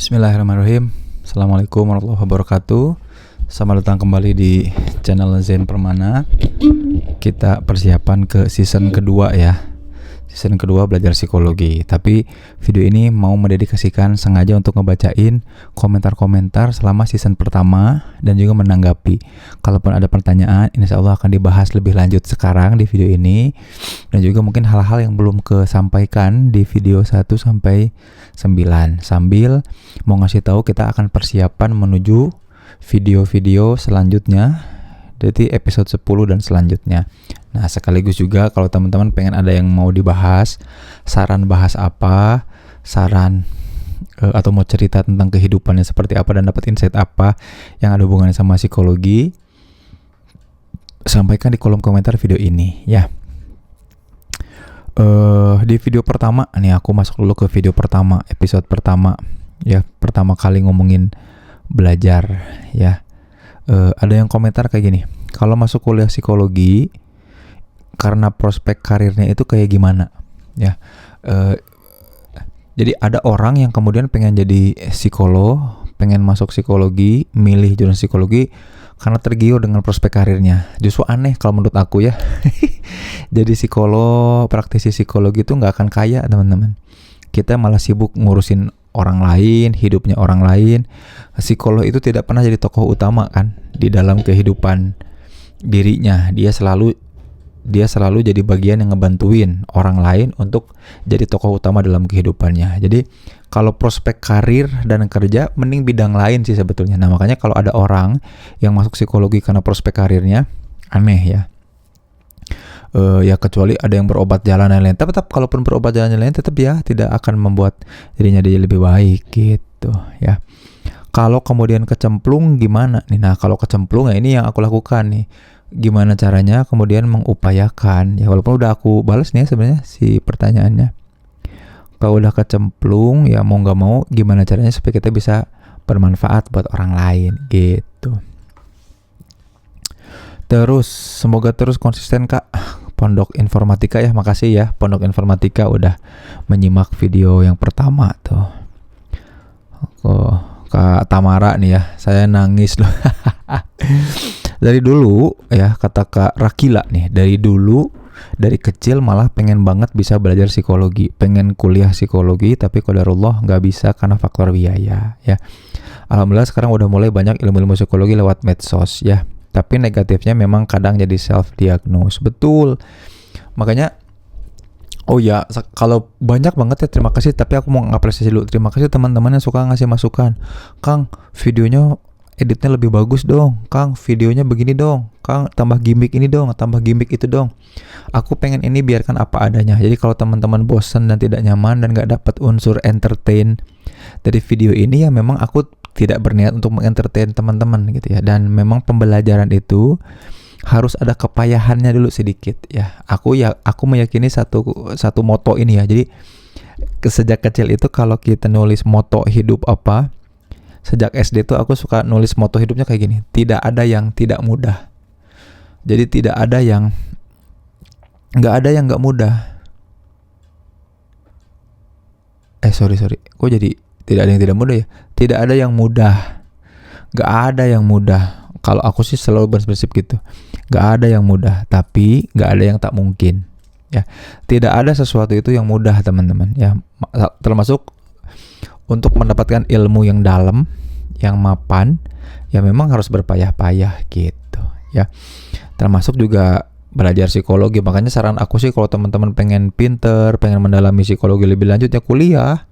Bismillahirrahmanirrahim. Assalamualaikum warahmatullahi wabarakatuh. Selamat datang kembali di channel Zen Permana. Kita persiapan ke season kedua ya. Season kedua belajar psikologi. Tapi video ini mau mendedikasikan sengaja untuk ngebacain komentar-komentar selama season pertama dan juga menanggapi. Kalaupun ada pertanyaan, insya Allah akan dibahas lebih lanjut sekarang di video ini. Dan juga mungkin hal-hal yang belum kesampaikan di video 1 sampai 9. Sambil mau ngasih tahu kita akan persiapan menuju video-video selanjutnya, jadi episode 10 dan selanjutnya. Nah, sekaligus juga kalau teman-teman pengen ada yang mau dibahas, saran bahas apa, saran atau mau cerita tentang kehidupannya seperti apa dan dapat insight apa yang ada hubungannya sama psikologi, sampaikan di kolom komentar video ini ya. Di video pertama nih, aku masuk dulu ke video pertama, episode pertama ya, pertama kali ngomongin belajar ya. Ada yang komentar kayak gini, kalau masuk kuliah psikologi karena prospek karirnya itu kayak gimana ya. Jadi ada orang yang kemudian pengen jadi psikolog, pengen masuk psikologi, milih jurusan psikologi karena tergiur dengan prospek karirnya. Justru aneh kalau menurut aku ya. Jadi psikolog, praktisi psikologi itu nggak akan kaya teman-teman. Kita malah sibuk ngurusin orang lain, hidupnya orang lain. Psikolog itu tidak pernah jadi tokoh utama kan di dalam kehidupan dirinya. Dia selalu jadi bagian yang ngebantuin orang lain untuk jadi tokoh utama dalam kehidupannya. Jadi kalau prospek karir dan kerja, mending bidang lain sih sebetulnya. Nah, makanya kalau ada orang yang masuk psikologi karena prospek karirnya, aneh ya. Ya kecuali ada yang berobat jalan lain-lain. Tetap kalaupun berobat jalan lain, tetap ya tidak akan membuat dirinya jadi lebih baik gitu ya. Kalau kemudian kecemplung gimana nih? Nah, kalau kecemplung ya ini yang aku lakukan nih. Gimana caranya kemudian mengupayakan ya, walaupun udah aku balas nih ya sebenarnya si pertanyaannya. Kalau udah kecemplung ya mau gak mau gimana caranya supaya kita bisa bermanfaat buat orang lain gitu. Terus semoga terus konsisten Kak Pondok Informatika ya, makasih ya Pondok Informatika udah menyimak video yang pertama tuh. Kak Tamara nih ya, saya nangis loh. Dari dulu ya, kata Kak Rakila nih, dari kecil malah pengen banget bisa belajar psikologi, pengen kuliah psikologi, tapi qadarullah nggak bisa karena faktor biaya ya. Alhamdulillah sekarang udah mulai banyak ilmu-ilmu psikologi lewat medsos ya, tapi negatifnya memang kadang jadi self diagnose. Betul, makanya kalau banyak banget ya, terima kasih, tapi aku mau ngapresiasi dulu. Terima kasih teman-teman yang suka ngasih masukan. Kang, videonya editnya lebih bagus dong. Kang, videonya begini dong. Kang, tambah gimmick ini dong, tambah gimmick itu dong. Aku pengen ini biarkan apa adanya. Jadi kalau teman-teman bosan dan tidak nyaman dan gak dapat unsur entertain dari video ini, ya memang aku tidak berniat untuk mengentertain teman-teman gitu ya. Dan memang pembelajaran itu harus ada kepayahannya dulu sedikit ya. Aku meyakini satu moto ini ya. Jadi sejak kecil itu kalau kita nulis moto hidup apa, sejak SD tuh aku suka nulis moto hidupnya kayak gini. Tidak ada yang tidak mudah. Jadi nggak ada yang nggak mudah. Sorry. Kok jadi tidak ada yang tidak mudah ya? Tidak ada yang mudah. Nggak ada yang mudah. Kalau aku sih selalu berprinsip gitu. Nggak ada yang mudah, tapi nggak ada yang tak mungkin. Ya, tidak ada sesuatu itu yang mudah teman-teman. Ya, termasuk untuk mendapatkan ilmu yang dalam, yang mapan, ya memang harus berpayah-payah gitu ya. Termasuk juga belajar psikologi. Makanya saran aku sih kalau teman-teman pengen pinter, pengen mendalami psikologi lebih lanjut ya kuliah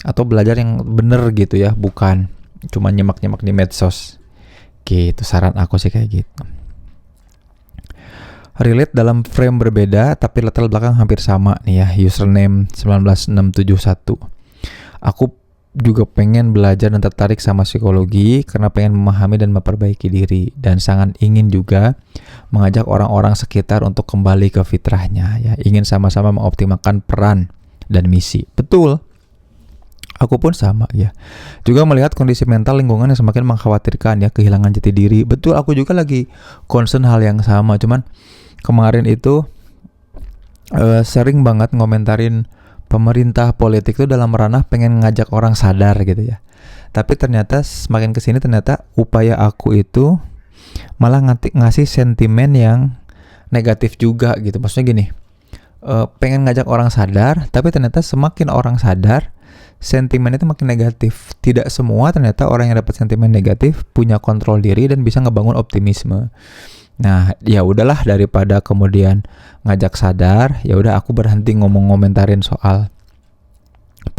atau belajar yang bener gitu ya, bukan cuma nyemak-nyemak di medsos. Gitu, saran aku sih kayak gitu. Relate dalam frame berbeda tapi latar belakang hampir sama nih ya. Username 19671. Aku juga pengen belajar dan tertarik sama psikologi karena pengen memahami dan memperbaiki diri, dan sangat ingin juga mengajak orang-orang sekitar untuk kembali ke fitrahnya ya, ingin sama-sama mengoptimalkan peran dan misi. Betul, aku pun sama ya, juga melihat kondisi mental lingkungan yang semakin mengkhawatirkan ya, kehilangan jati diri. Betul, aku juga lagi concern hal yang sama, cuman kemarin itu sering banget ngomentarin pemerintah politik itu dalam ranah pengen ngajak orang sadar gitu ya. Tapi ternyata semakin kesini ternyata upaya aku itu malah ngasih sentimen yang negatif juga gitu. Maksudnya gini, pengen ngajak orang sadar, tapi ternyata semakin orang sadar, sentimen itu makin negatif. Tidak semua ternyata orang yang dapat sentimen negatif punya kontrol diri dan bisa ngebangun optimisme. Nah, ya udahlah, daripada kemudian ngajak sadar, ya udah aku berhenti ngomentarin soal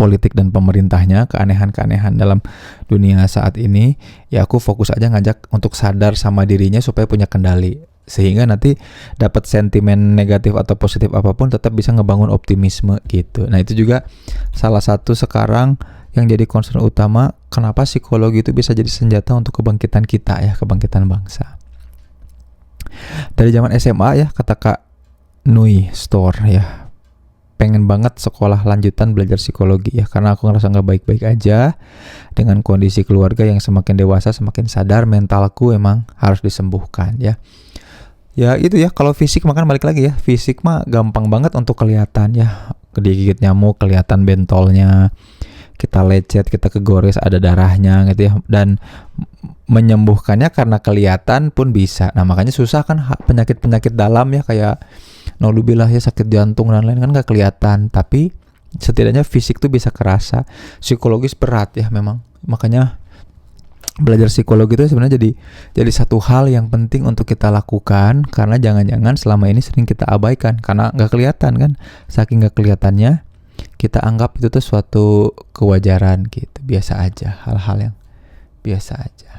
politik dan pemerintahnya, keanehan-keanehan dalam dunia saat ini. Ya aku fokus aja ngajak untuk sadar sama dirinya supaya punya kendali, sehingga nanti dapat sentimen negatif atau positif apapun tetap bisa ngebangun optimisme gitu. Nah, itu juga salah satu sekarang yang jadi concern utama, kenapa psikologi itu bisa jadi senjata untuk kebangkitan kita ya, kebangkitan bangsa. Dari zaman SMA ya, kata Kak Nui Store ya, pengen banget sekolah lanjutan belajar psikologi ya, karena aku ngerasa gak baik-baik aja dengan kondisi keluarga yang semakin dewasa semakin sadar mentalku emang harus disembuhkan ya. Ya itu ya, kalau fisik makan balik lagi ya, fisik mah gampang banget untuk kelihatan ya, digigit nyamuk kelihatan bentolnya, kita lecet, kita kegores ada darahnya gitu ya, dan menyembuhkannya karena kelihatan pun bisa. Nah makanya susah kan penyakit-penyakit dalam ya, kayak naudzubillah ya, sakit jantung dan lain kan gak kelihatan, tapi setidaknya fisik tuh bisa kerasa. Psikologis berat ya memang, makanya belajar psikologi itu sebenarnya jadi satu hal yang penting untuk kita lakukan, karena jangan-jangan selama ini sering kita abaikan karena nggak kelihatan kan. Saking nggak kelihatannya kita anggap itu tuh suatu kewajaran gitu, biasa aja, hal-hal yang biasa aja.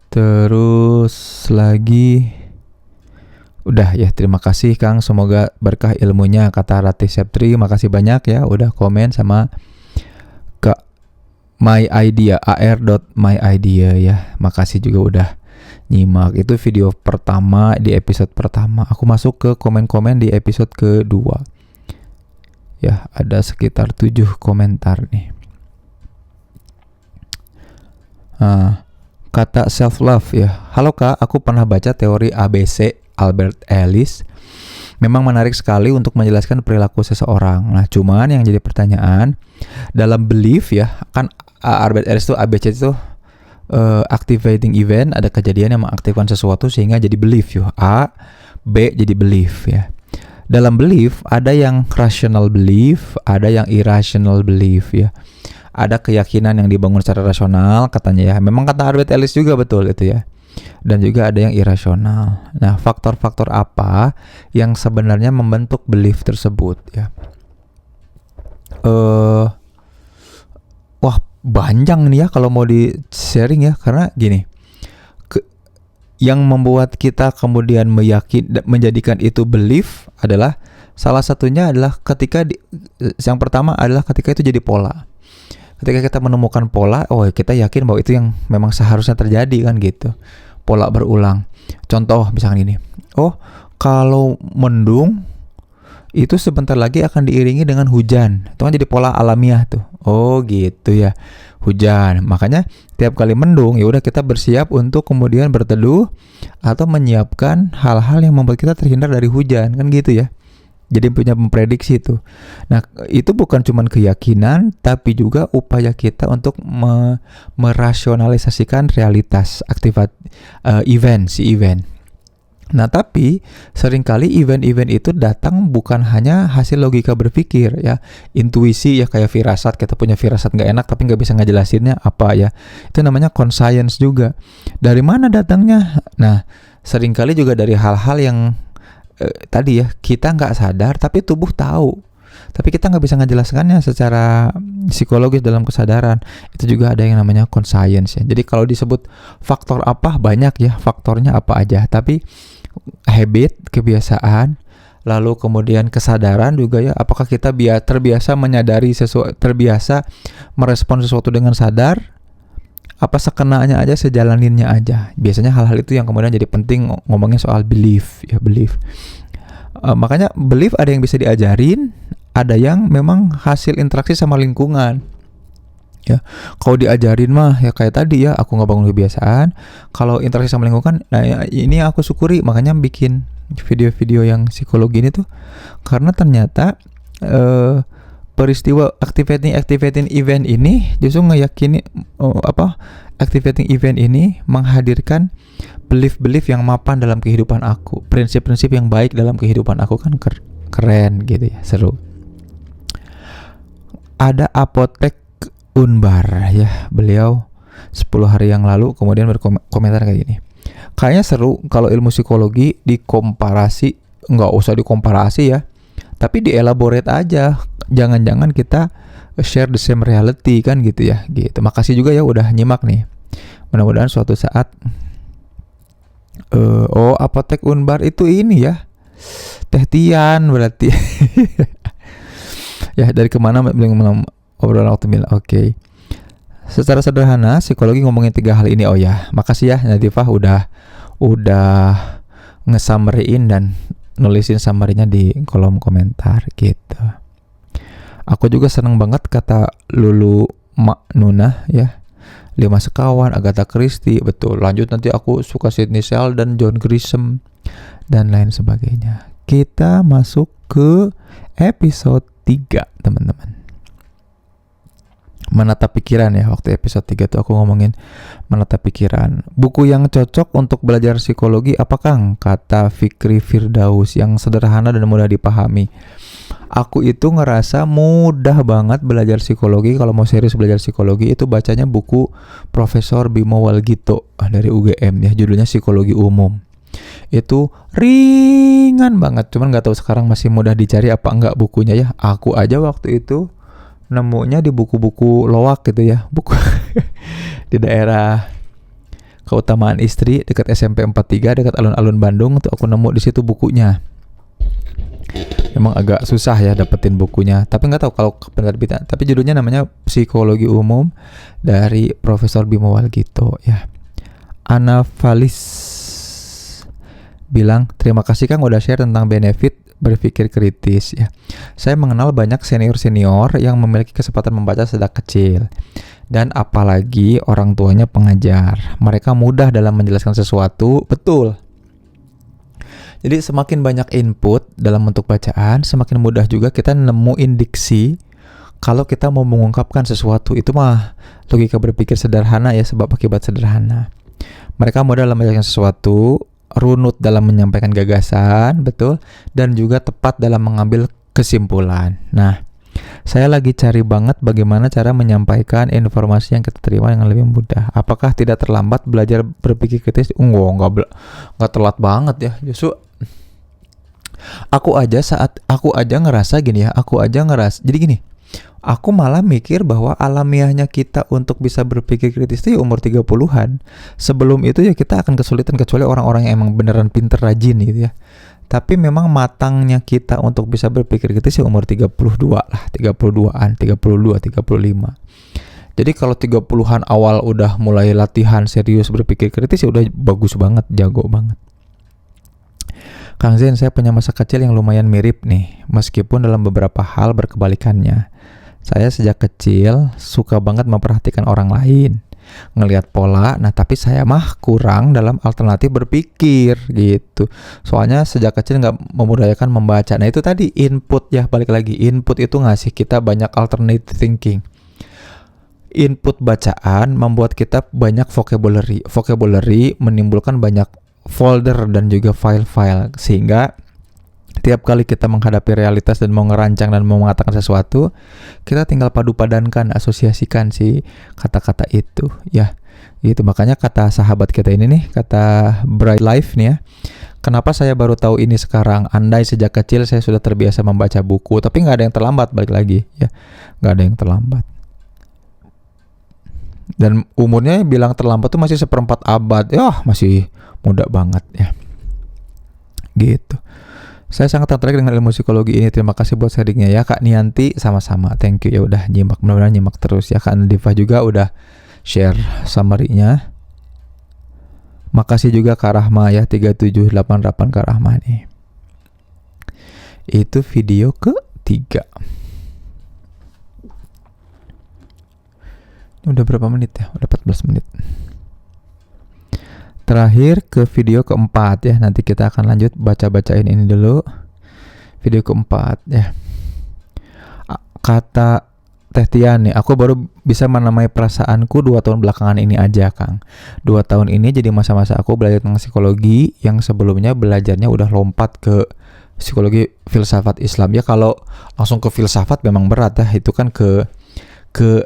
Terus lagi udah ya, terima kasih Kang, semoga berkah ilmunya, kata Ratih Septri. Makasih banyak ya udah komen, sama Kak My Idea, ar.myidea ya, makasih juga udah nyimak. Itu video pertama di episode pertama. Aku masuk ke komen-komen di episode kedua ya, ada sekitar 7 komentar nih. Kata self love ya, halo Kak, aku pernah baca teori ABC Albert Ellis. Memang menarik sekali untuk menjelaskan perilaku seseorang. Nah, cuman yang jadi pertanyaan, dalam belief ya, kan Albert Ellis tuh ABC itu activating event, ada kejadian yang mengaktifkan sesuatu sehingga jadi belief ya. A, B jadi belief ya. Dalam belief ada yang rational belief, ada yang irrational belief ya. Ada keyakinan yang dibangun secara rasional katanya ya. Memang kata Albert Ellis juga betul itu ya. Dan juga ada yang irasional. Nah, faktor-faktor apa yang sebenarnya membentuk belief tersebut ya? Wah, panjang nih ya kalau mau di sharing ya, karena gini, yang membuat kita kemudian menjadikan itu belief adalah, salah satunya adalah ketika yang pertama adalah ketika itu jadi pola. Ketika kita menemukan pola, oh kita yakin bahwa itu yang memang seharusnya terjadi kan gitu. Pola berulang. Contoh misalkan ini, oh kalau mendung itu sebentar lagi akan diiringi dengan hujan. Itu kan jadi pola alamiah tuh. Oh gitu ya, hujan. Makanya tiap kali mendung ya udah kita bersiap untuk kemudian berteduh atau menyiapkan hal-hal yang membuat kita terhindar dari hujan kan gitu ya. Jadi punya memprediksi itu. Nah, itu bukan cuma keyakinan, tapi juga upaya kita untuk merasionalisasikan realitas event. Nah, tapi seringkali event-event itu datang bukan hanya hasil logika berpikir ya, intuisi ya, kayak firasat. Kita punya firasat nggak enak tapi nggak bisa ngejelasinnya apa ya. Itu namanya conscience juga. Dari mana datangnya? Nah, seringkali juga dari hal-hal yang tadi ya, kita nggak sadar tapi tubuh tahu, tapi kita nggak bisa ngejelaskannya secara psikologis dalam kesadaran. Itu juga ada yang namanya conscience ya. Jadi kalau disebut faktor apa, banyak ya faktornya apa aja, tapi habit, kebiasaan, lalu kemudian kesadaran juga ya, apakah kita terbiasa menyadari sesuatu, terbiasa merespon sesuatu dengan sadar, apa sekenanya aja, sejalaninnya aja. Biasanya hal-hal itu yang kemudian jadi penting ngomongin soal belief ya, belief. Makanya belief ada yang bisa diajarin, ada yang memang hasil interaksi sama lingkungan. Ya, kalau diajarin mah ya kayak tadi ya, aku nggak bangun kebiasaan. Kalau interaksi sama lingkungan, nah ya, ini aku syukuri, makanya bikin video-video yang psikologi ini tuh, karena ternyata eh, peristiwa activating event ini justru ngeyakini activating event ini menghadirkan belief yang mapan dalam kehidupan aku, prinsip-prinsip yang baik dalam kehidupan aku, kan keren gitu ya, seru. Ada apotek Unbar ya, beliau 10 hari yang lalu kemudian berkomentar kayak gini. Kayaknya seru kalau ilmu psikologi dikomparasi, nggak usah dikomparasi ya, tapi dielaborate aja. Jangan-jangan kita share the same reality kan gitu ya, gitu. Makasih juga ya udah nyimak nih. Mudah-mudahan suatu saat apotek Unbar itu ini ya, Teh Tian berarti. Ya, dari kemana obrolan waktu mil. Oke. Secara sederhana psikologi ngomongin 3 hal ini. Oh ya, makasih ya Nadifah udah nge-summary-in dan nulisin summary-nya di kolom komentar gitu. Aku juga seneng banget kata Lulu Maknuna ya. 5 Sekawan, Agatha Christie, betul. Lanjut nanti aku suka Sidney Sheldon, John Grisham dan lain sebagainya. Kita masuk ke episode 3, teman-teman. Menatap pikiran ya, waktu episode 3 tuh aku ngomongin menatap pikiran. Buku yang cocok untuk belajar psikologi apa Kang? Kata Fikri Firdaus, yang sederhana dan mudah dipahami. Aku itu ngerasa mudah banget belajar psikologi. Kalau mau serius belajar psikologi itu bacanya buku Profesor Bimo Walgito dari UGM ya, judulnya Psikologi Umum. Itu ringan banget, cuman gak tahu sekarang masih mudah dicari apa enggak bukunya ya. Aku aja waktu itu nemunya di buku-buku loak gitu ya, buku di daerah Keutamaan Istri dekat SMP 43 dekat alun-alun Bandung tuh aku nemu di situ bukunya. Emang agak susah ya dapetin bukunya, tapi nggak tahu kalau penerbitan. Tapi judulnya namanya Psikologi Umum dari Profesor Bimo Walgito ya. Ana Valis bilang terima kasih Kang udah share tentang benefit berpikir kritis ya. Saya mengenal banyak senior-senior yang memiliki kesempatan membaca sejak kecil. Dan apalagi orang tuanya pengajar. Mereka mudah dalam menjelaskan sesuatu, betul. Jadi semakin banyak input dalam bentuk bacaan, semakin mudah juga kita nemuin diksi kalau kita mau mengungkapkan sesuatu. Itu mah logika berpikir sederhana ya, sebab akibat sederhana. Mereka mudah dalam menjelaskan sesuatu, runut dalam menyampaikan gagasan, betul, dan juga tepat dalam mengambil kesimpulan. Nah, saya lagi cari banget bagaimana cara menyampaikan informasi yang kita terima dengan lebih mudah. Apakah tidak terlambat belajar berpikir kritis? Enggak telat banget ya. Justru aku aja ngerasa gini ya. Jadi gini. Aku malah mikir bahwa alamiahnya kita untuk bisa berpikir kritis itu ya umur 30-an. Sebelum itu ya kita akan kesulitan, kecuali orang-orang yang emang beneran pinter, rajin gitu ya. Tapi memang matangnya kita untuk bisa berpikir kritis ya umur 32 lah, 32-an, 32, 35. Jadi kalau 30-an awal udah mulai latihan serius berpikir kritis ya udah bagus banget, jago banget. Kang Zen, saya punya masa kecil yang lumayan mirip nih, meskipun dalam beberapa hal berkebalikannya. Saya sejak kecil suka banget memperhatikan orang lain, ngelihat pola. Nah, tapi saya mah kurang dalam alternatif berpikir gitu. Soalnya sejak kecil nggak memudayakan membaca. Nah, itu tadi input ya, balik lagi. Input itu ngasih kita banyak alternative thinking. Input bacaan membuat kita banyak vocabulary. Vocabulary menimbulkan banyak folder dan juga file-file, sehingga tiap kali kita menghadapi realitas dan mau ngerancang dan mau mengatakan sesuatu, kita tinggal padu-padankan, asosiasikan si kata-kata itu ya. Itu makanya kata sahabat kita ini nih, kata Bright Life nih ya. Kenapa saya baru tahu ini sekarang? Andai sejak kecil saya sudah terbiasa membaca buku. Tapi nggak ada yang terlambat, balik lagi ya. Nggak ada yang terlambat. Dan umurnya bilang terlambat tuh masih 1/4 abad. Ya masih muda banget ya. Gitu. Saya sangat tertarik dengan ilmu psikologi ini. Terima kasih buat sharingnya ya Kak Nianti, sama-sama. Thank you ya udah nyimak, mudah-mudahan nyimak terus ya. Kak Nadifa juga udah share summary-nya. Makasih juga Kak Rahma ya, 3788 Kak Rahma nih. Itu video ke-3. Udah berapa menit ya? Udah 14 menit. Terakhir ke video keempat ya. Nanti kita akan lanjut baca-bacain ini dulu. Video keempat ya. Kata Teh Tian nih, aku baru bisa menamai perasaanku 2 tahun belakangan ini aja, Kang. 2 tahun ini jadi masa-masa aku belajar tentang psikologi yang sebelumnya belajarnya udah lompat ke psikologi filsafat Islam. Ya kalau langsung ke filsafat memang berat ya. Itu kan ke ke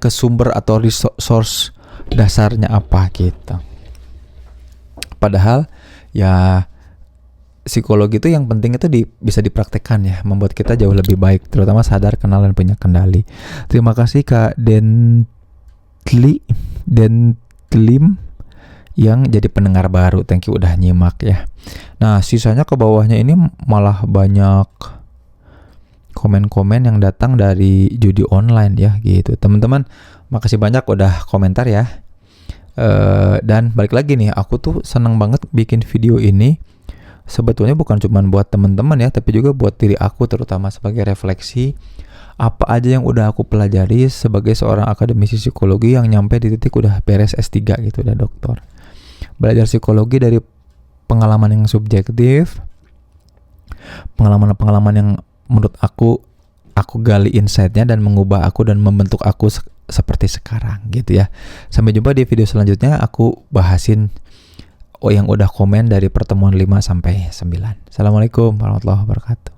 sumber atau resource dasarnya apa gitu. Padahal ya psikologi itu yang penting itu bisa dipraktekkan ya, membuat kita jauh lebih baik, terutama sadar, kenal, dan punya kendali. Terima kasih Kak Dentlim yang jadi pendengar baru. Thank you udah nyimak ya. Nah, sisanya ke bawahnya ini malah banyak komen-komen yang datang dari judi online ya gitu. Teman-teman, makasih banyak udah komentar ya. Dan balik lagi nih, aku tuh seneng banget bikin video ini. Sebetulnya bukan cuma buat teman-teman ya, tapi juga buat diri aku, terutama sebagai refleksi apa aja yang udah aku pelajari sebagai seorang akademisi psikologi yang nyampe di titik udah beres S3 gitu, udah doktor. Belajar psikologi dari pengalaman yang subjektif, pengalaman-pengalaman yang menurut aku gali insight-nya dan mengubah aku dan membentuk aku seperti sekarang gitu ya. Sampai jumpa di video selanjutnya, aku bahasin yang udah komen dari pertemuan 5 sampai 9. Assalamualaikum warahmatullahi wabarakatuh.